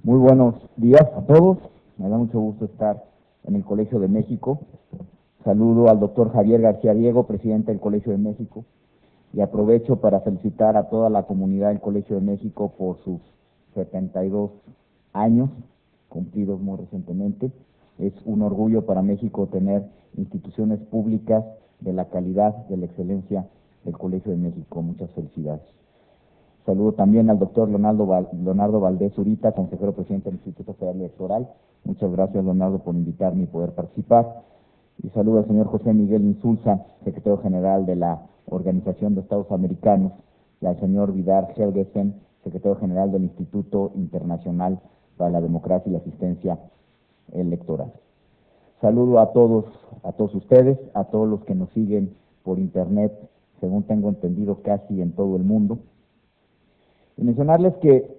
Muy buenos días a todos. Me da mucho gusto estar en el Colegio de México. Saludo al doctor Javier García Diego, presidente del Colegio de México, y aprovecho para felicitar a toda la comunidad del Colegio de México por sus 72 años, cumplidos muy recientemente. Es un orgullo para México tener instituciones públicas de la calidad, de la excelencia del Colegio de México. Muchas felicidades. Saludo también al doctor Leonardo Valdés Zurita, consejero presidente del Instituto Federal Electoral. Muchas gracias, Leonardo, por invitarme y poder participar. Y saludo al señor José Miguel Insulza, secretario general de la Organización de Estados Americanos, y al señor Vidar Helgesen, secretario general del Instituto Internacional para la Democracia y la Asistencia Electoral. Saludo a todos ustedes, a todos los que nos siguen por internet, según tengo entendido, casi en todo el mundo. Y mencionarles que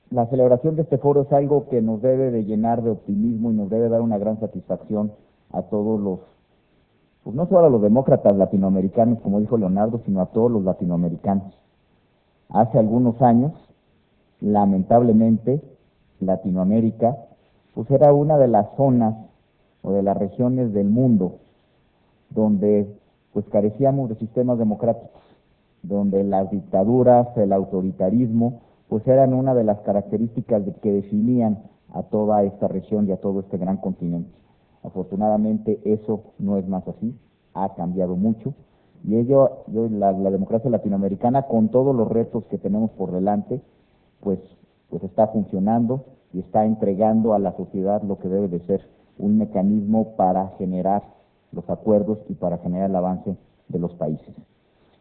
la celebración de este foro es algo que nos debe de llenar de optimismo y nos debe dar una gran satisfacción a todos los, pues no solo a los demócratas latinoamericanos, como dijo Leonardo, sino a todos los latinoamericanos. Hace algunos años, lamentablemente, Latinoamérica, pues era una de las zonas o de las regiones del mundo donde pues carecíamos de sistemas democráticos, donde las dictaduras, el autoritarismo, pues eran una de las características que definían a toda esta región y a todo este gran continente. Afortunadamente eso no es más así, ha cambiado mucho, y la democracia latinoamericana, con todos los retos que tenemos por delante, pues está funcionando y está entregando a la sociedad lo que debe de ser un mecanismo para generar los acuerdos y para generar el avance de los países.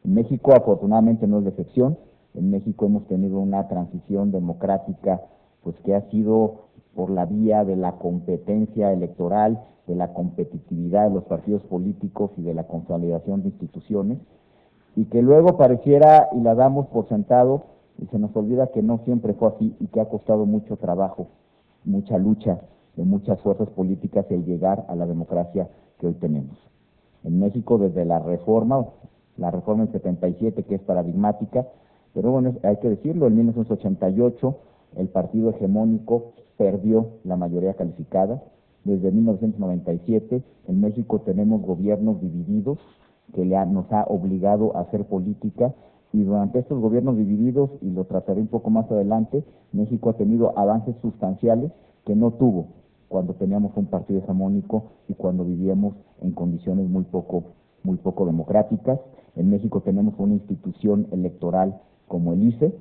En México, afortunadamente, no es de excepción. En México hemos tenido una transición democrática pues que ha sido por la vía de la competencia electoral, de la competitividad de los partidos políticos y de la consolidación de instituciones, y que luego pareciera y la damos por sentado y se nos olvida que no siempre fue así y que ha costado mucho trabajo, mucha lucha de muchas fuerzas políticas el llegar a la democracia que hoy tenemos. En México, desde la reforma del 77, que es paradigmática, pero bueno, hay que decirlo, en 1988 el partido hegemónico perdió la mayoría calificada. Desde 1997 en México tenemos gobiernos divididos que nos ha obligado a hacer política, y durante estos gobiernos divididos, y lo trataré un poco más adelante, México ha tenido avances sustanciales que no tuvo cuando teníamos un partido hegemónico y cuando vivíamos en condiciones muy poco democráticas. En México tenemos una institución electoral como el ICE,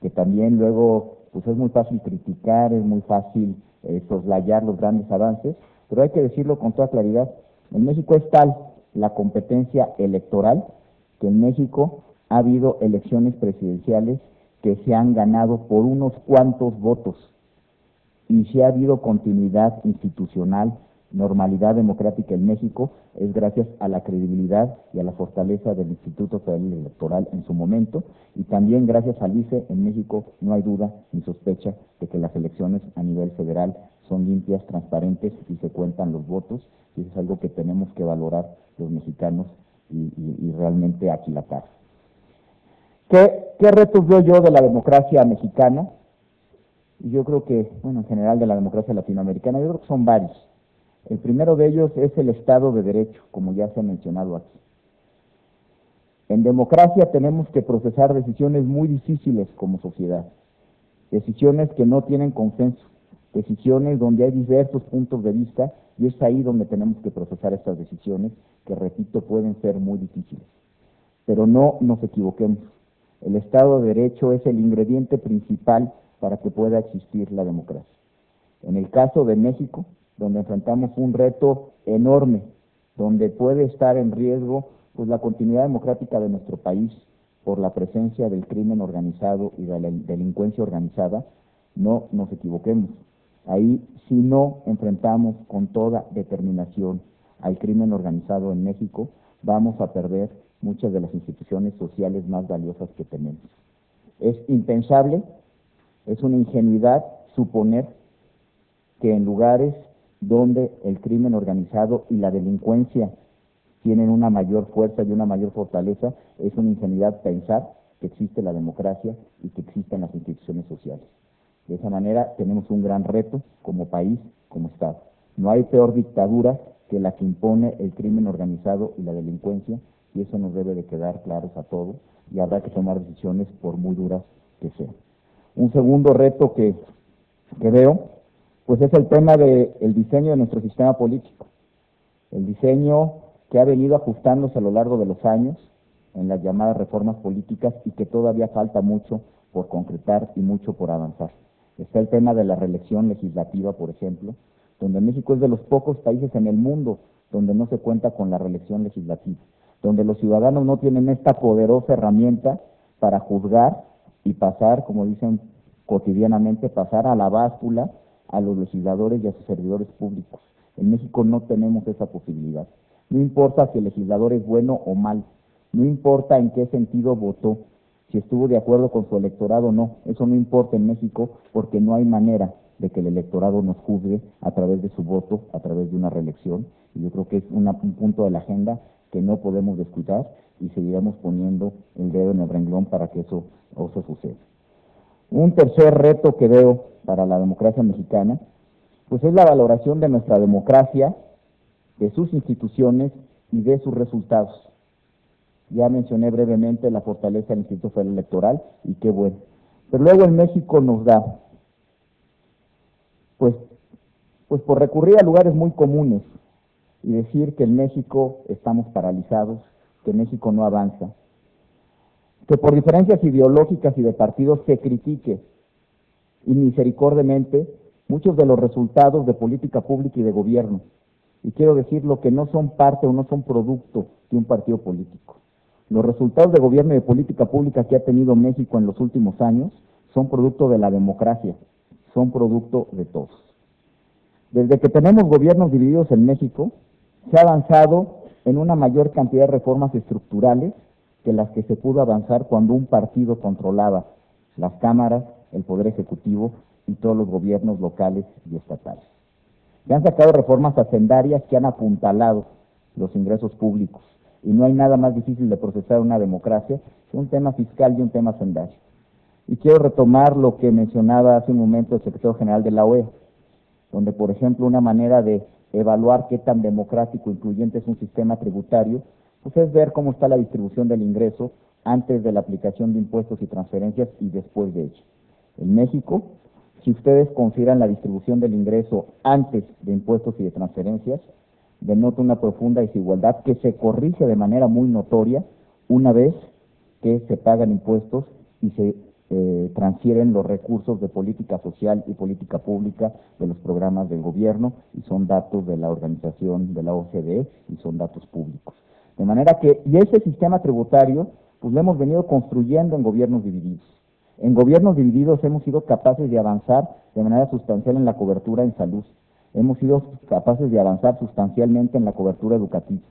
que también luego pues es muy fácil criticar, es muy fácil soslayar los grandes avances, pero hay que decirlo con toda claridad, en México es tal la competencia electoral que en México ha habido elecciones presidenciales que se han ganado por unos cuantos votos, y si ha habido continuidad institucional, normalidad democrática en México, es gracias a la credibilidad y a la fortaleza del Instituto Federal Electoral en su momento, y también gracias al ICE. En México no hay duda ni sospecha de que las elecciones a nivel federal son limpias, transparentes y se cuentan los votos, y eso es algo que tenemos que valorar los mexicanos y realmente aquilatar. ¿Qué retos veo yo de la democracia mexicana? Y yo creo que, bueno, en general de la democracia latinoamericana, yo creo que son varios. El primero de ellos es el Estado de Derecho, como ya se ha mencionado aquí. En democracia tenemos que procesar decisiones muy difíciles como sociedad, decisiones que no tienen consenso, decisiones donde hay diversos puntos de vista, y es ahí donde tenemos que procesar estas decisiones, que repito, pueden ser muy difíciles. Pero no nos equivoquemos, el Estado de Derecho es el ingrediente principal para que pueda existir la democracia. En el caso de México, donde enfrentamos un reto enorme, donde puede estar en riesgo pues la continuidad democrática de nuestro país por la presencia del crimen organizado y de la delincuencia organizada, no nos equivoquemos. Ahí, si no enfrentamos con toda determinación al crimen organizado en México, vamos a perder muchas de las instituciones sociales más valiosas que tenemos. Es impensable, es una ingenuidad suponer que en lugares donde el crimen organizado y la delincuencia tienen una mayor fuerza y una mayor fortaleza, es una ingenuidad pensar que existe la democracia y que existen las instituciones sociales. De esa manera tenemos un gran reto como país, como Estado. No hay peor dictadura que la que impone el crimen organizado y la delincuencia, y eso nos debe de quedar claros a todos, y habrá que tomar decisiones por muy duras que sean. Un segundo reto que veo, pues es el tema del diseño de nuestro sistema político. El diseño que ha venido ajustándose a lo largo de los años en las llamadas reformas políticas y que todavía falta mucho por concretar y mucho por avanzar. Está el tema de la reelección legislativa, por ejemplo, donde México es de los pocos países en el mundo donde no se cuenta con la reelección legislativa, donde los ciudadanos no tienen esta poderosa herramienta para juzgar y pasar, como dicen cotidianamente, pasar a la báscula a los legisladores y a sus servidores públicos. En México no tenemos esa posibilidad. No importa si el legislador es bueno o mal, no importa en qué sentido votó, si estuvo de acuerdo con su electorado o no, eso no importa en México porque no hay manera de que el electorado nos juzgue a través de su voto, a través de una reelección, y yo creo que es un punto de la agenda que no podemos descuidar y seguiremos poniendo el dedo en el renglón para que eso suceda. Un tercer reto que veo para la democracia mexicana, pues es la valoración de nuestra democracia, de sus instituciones y de sus resultados. Ya mencioné brevemente la fortaleza del Instituto Federal Electoral y qué bueno. Pero luego en México nos da, pues por recurrir a lugares muy comunes y decir que en México estamos paralizados, que México no avanza, que por diferencias ideológicas y de partidos se critique inmisericordiamente muchos de los resultados de política pública y de gobierno. Y quiero decirlo que no son parte o no son producto de un partido político. Los resultados de gobierno y de política pública que ha tenido México en los últimos años son producto de la democracia, son producto de todos. Desde que tenemos gobiernos divididos en México, se ha avanzado en una mayor cantidad de reformas estructurales que las que se pudo avanzar cuando un partido controlaba las cámaras, el poder ejecutivo y todos los gobiernos locales y estatales. Se han sacado reformas hacendarias que han apuntalado los ingresos públicos, y no hay nada más difícil de procesar una democracia que un tema fiscal y un tema hacendario. Y quiero retomar lo que mencionaba hace un momento el secretario general de la OEA, donde, por ejemplo, una manera de evaluar qué tan democrático e incluyente es un sistema tributario, pues es ver cómo está la distribución del ingreso antes de la aplicación de impuestos y transferencias y después de ello. En México, si ustedes consideran la distribución del ingreso antes de impuestos y de transferencias, denota una profunda desigualdad que se corrige de manera muy notoria una vez que se pagan impuestos y se transfieren los recursos de política social y política pública de los programas del gobierno, y son datos de la organización de la OCDE y son datos públicos. De manera que, y ese sistema tributario, pues lo hemos venido construyendo en gobiernos divididos. En gobiernos divididos hemos sido capaces de avanzar de manera sustancial en la cobertura en salud, hemos sido capaces de avanzar sustancialmente en la cobertura educativa,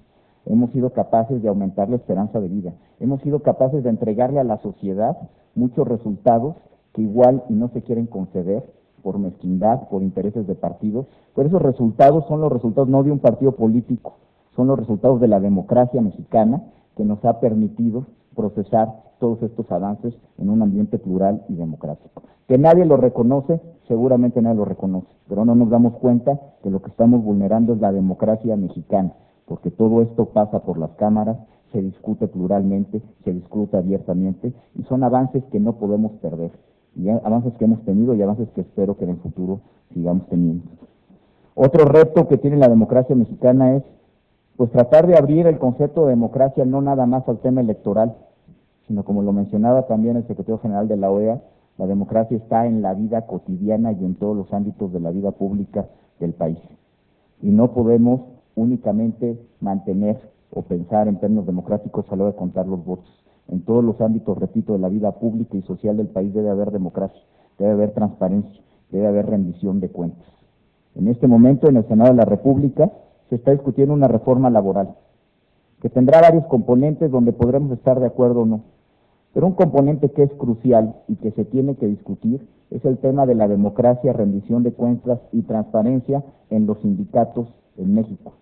hemos sido capaces de aumentar la esperanza de vida, hemos sido capaces de entregarle a la sociedad muchos resultados que igual y no se quieren conceder por mezquindad, por intereses de partidos, pero esos resultados son los resultados no de un partido político, son los resultados de la democracia mexicana que nos ha permitido procesar todos estos avances en un ambiente plural y democrático. Que nadie lo reconoce, seguramente nadie lo reconoce, pero no nos damos cuenta que lo que estamos vulnerando es la democracia mexicana, porque todo esto pasa por las cámaras, se discute pluralmente, se discute abiertamente, y son avances que no podemos perder, y avances que hemos tenido y avances que espero que en el futuro sigamos teniendo. Otro reto que tiene la democracia mexicana es pues tratar de abrir el concepto de democracia no nada más al tema electoral, sino como lo mencionaba también el secretario general de la OEA, la democracia está en la vida cotidiana y en todos los ámbitos de la vida pública del país. Y no podemos únicamente mantener o pensar en términos democráticos a la hora de contar los votos. En todos los ámbitos, repito, de la vida pública y social del país debe haber democracia, debe haber transparencia, debe haber rendición de cuentas. En este momento, en el Senado de la República, se está discutiendo una reforma laboral, que tendrá varios componentes donde podremos estar de acuerdo o no. Pero un componente que es crucial y que se tiene que discutir es el tema de la democracia, rendición de cuentas y transparencia en los sindicatos en México.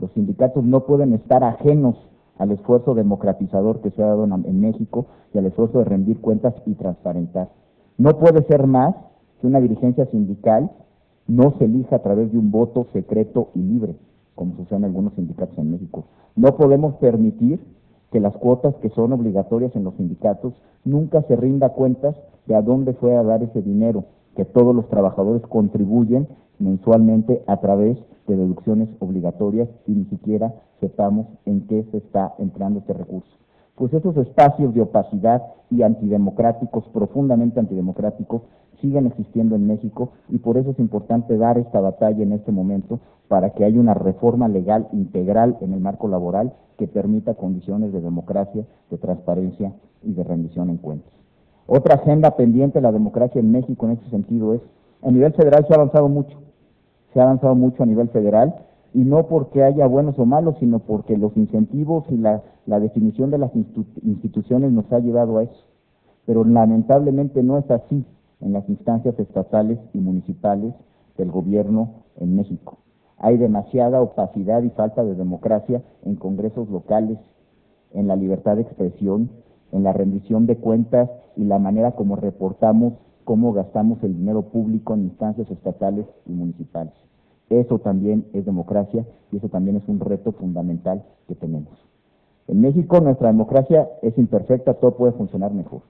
Los sindicatos no pueden estar ajenos al esfuerzo democratizador que se ha dado en México y al esfuerzo de rendir cuentas y transparentar. No puede ser más que una dirigencia sindical no se elija a través de un voto secreto y libre, como sucede en algunos sindicatos en México. No podemos permitir que las cuotas que son obligatorias en los sindicatos nunca se rinda cuentas de a dónde fue a dar ese dinero, que todos los trabajadores contribuyen mensualmente a través de deducciones obligatorias y ni siquiera sepamos en qué se está empleando este recurso. Pues esos espacios de opacidad y antidemocráticos, profundamente antidemocráticos, siguen existiendo en México y por eso es importante dar esta batalla en este momento para que haya una reforma legal integral en el marco laboral que permita condiciones de democracia, de transparencia y de rendición en cuentas. Otra agenda pendiente de la democracia en México en ese sentido es, a nivel federal se ha avanzado mucho a nivel federal, y no porque haya buenos o malos, sino porque los incentivos y la definición de las instituciones nos ha llevado a eso. Pero lamentablemente no es así en las instancias estatales y municipales del gobierno en México. Hay demasiada opacidad y falta de democracia en congresos locales, en la libertad de expresión, en la rendición de cuentas y la manera como reportamos cómo gastamos el dinero público en instancias estatales y municipales. Eso también es democracia y eso también es un reto fundamental que tenemos. En México nuestra democracia es imperfecta, todo puede funcionar mejor.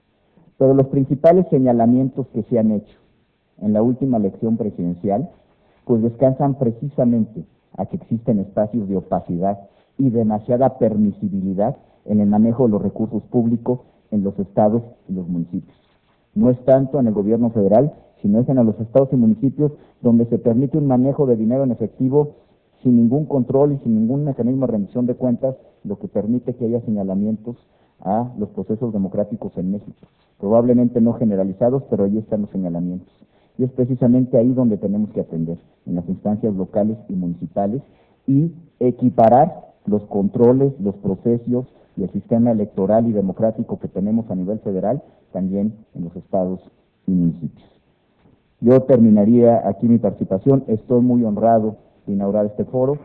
Pero los principales señalamientos que se han hecho en la última elección presidencial, pues descansan precisamente a que existen espacios de opacidad y demasiada permisibilidad en el manejo de los recursos públicos en los estados y los municipios. No es tanto en el gobierno federal, sino es en los estados y municipios donde se permite un manejo de dinero en efectivo sin ningún control y sin ningún mecanismo de rendición de cuentas, lo que permite que haya señalamientos a los procesos democráticos en México. Probablemente no generalizados, pero ahí están los señalamientos. Y es precisamente ahí donde tenemos que atender, en las instancias locales y municipales, y equiparar los controles, los procesos y el sistema electoral y democrático que tenemos a nivel federal, también en los estados y municipios. Yo terminaría aquí mi participación. Estoy muy honrado de inaugurar este foro.